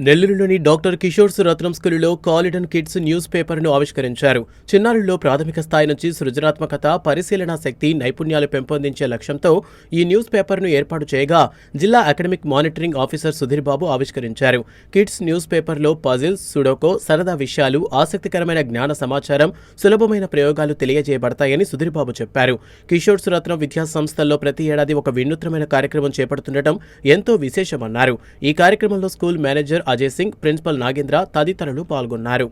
నెల్లూరులోని డాక్టర్ కిషోర్ రత్నం స్కూలులో కాలిడన్ kids news పేపర్ను ఆవిష్కరించారు. చిన్నారుల్లో ప్రాథమిక స్థాయి నుంచి సృజనాత్మకత, పరిశీలనా శక్తి, నైపుణ్యాలు పెంపొందించే లక్ష్యంతో ఈ న్యూస్ పేపర్ను ఏర్పాటు చేయగా జిల్లా academic monitoring officer Sudheer Babu ఆవిష్కరించారు. కిడ్స్ న్యూస్ పేపర్లో పజిల్స్, సుడోకో, సరదా విషయాలు, ఆసక్తికరమైన జ్ఞాన సమాచారం, సులభమైన ప్రయోగాలు తెలియజేయబడతాయని సుధీర్ బాబు చెప్పారు. కిషోర్ రత్నం విద్యా సంస్థల్లో ప్రతి ఏడాది ఒక వినూత్నమైన కార్యక్రమం చేపడుతుండటం ఎంతో విశేషమన్నారు. ఈ కార్యక్రమంలో school manager Ajay Singh, principal Nagendra తదితరులు పాల్గొన్నారు.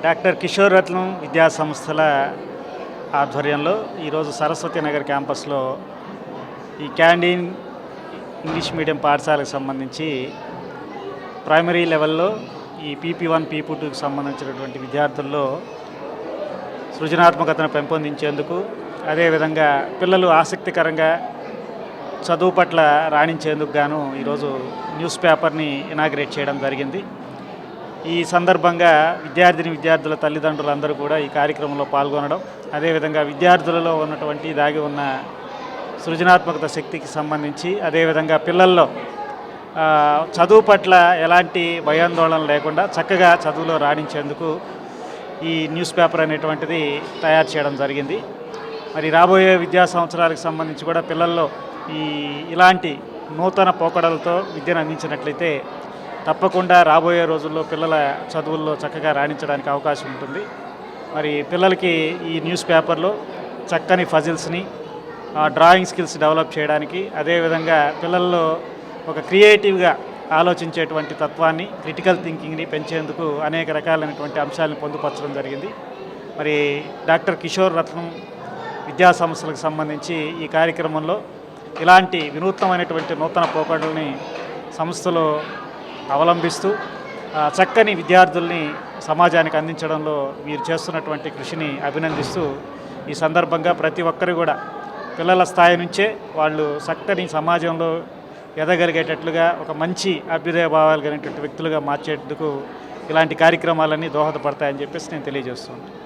డాక్టర్ కిషోర్ రత్నం విద్యా సంస్థల ఆధ్వర్యంలో ఈరోజు సరస్వతి నగర్ క్యాంపస్లో ఈ క్యాంటీన్ ఇంగ్లీష్ మీడియం పాఠశాలకు సంబంధించి ప్రైమరీ లెవెల్లో ఈ PP1, PP2కి సంబంధించినటువంటి విద్యార్థుల్లో సృజనాత్మకతను పెంపొందించేందుకు, అదేవిధంగా పిల్లలు ఆసక్తికరంగా చదువు పట్ల రాణించేందుకు గాను ఈరోజు న్యూస్ పేపర్ని ఇనాగ్రేట్ చేయడం జరిగింది. ఈ సందర్భంగా విద్యార్థుల తల్లిదండ్రులందరూ కూడా ఈ కార్యక్రమంలో పాల్గొనడం, అదేవిధంగా విద్యార్థులలో ఉన్నటువంటి దాగి ఉన్న సృజనాత్మకత శక్తికి సంబంధించి, అదేవిధంగా పిల్లల్లో చదువు పట్ల ఎలాంటి భయాందోళన లేకుండా చక్కగా చదువులో రాణించేందుకు ఈ న్యూస్ పేపర్ అనేటువంటిది తయారు చేయడం జరిగింది. మరి రాబోయే విద్యా సంవత్సరాలకు సంబంధించి కూడా పిల్లల్లో ఇలాంటి నూతన పోకడలతో విద్యను అందించినట్లయితే తప్పకుండా రాబోయే రోజుల్లో పిల్లల చదువుల్లో చక్కగా రాణించడానికి అవకాశం ఉంటుంది. మరి పిల్లలకి ఈ న్యూస్ పేపర్లో చక్కని ఫజిల్స్ని, డ్రాయింగ్ స్కిల్స్ డెవలప్ చేయడానికి, అదేవిధంగా పిల్లల్లో ఒక క్రియేటివ్గా ఆలోచించేటువంటి తత్వాన్ని, క్రిటికల్ థింకింగ్ని పెంచేందుకు అనేక రకాలైనటువంటి అంశాలను పొందుపరచడం జరిగింది. మరి డాక్టర్ కిషోర్ రత్నం విద్యా సంస్థలకు సంబంధించి ఈ కార్యక్రమంలో ఇలాంటి వినూత్నమైనటువంటి నూతన పోకడల్ని సంస్థలో అవలంబిస్తూ చక్కని విద్యార్థుల్ని సమాజానికి అందించడంలో వీరు చేస్తున్నటువంటి కృషిని అభినందిస్తూ, ఈ సందర్భంగా ప్రతి ఒక్కరు కూడా పిల్లల స్థాయి నుంచే వాళ్ళు చక్కని సమాజంలో ఎదగలిగేటట్లుగా, ఒక మంచి అభ్యుదయ భావాలు కలిగినటువంటి వ్యక్తులుగా మార్చేందుకు ఇలాంటి కార్యక్రమాలన్నీ దోహదపడతాయని చెప్పేసి నేను తెలియజేస్తున్నాను.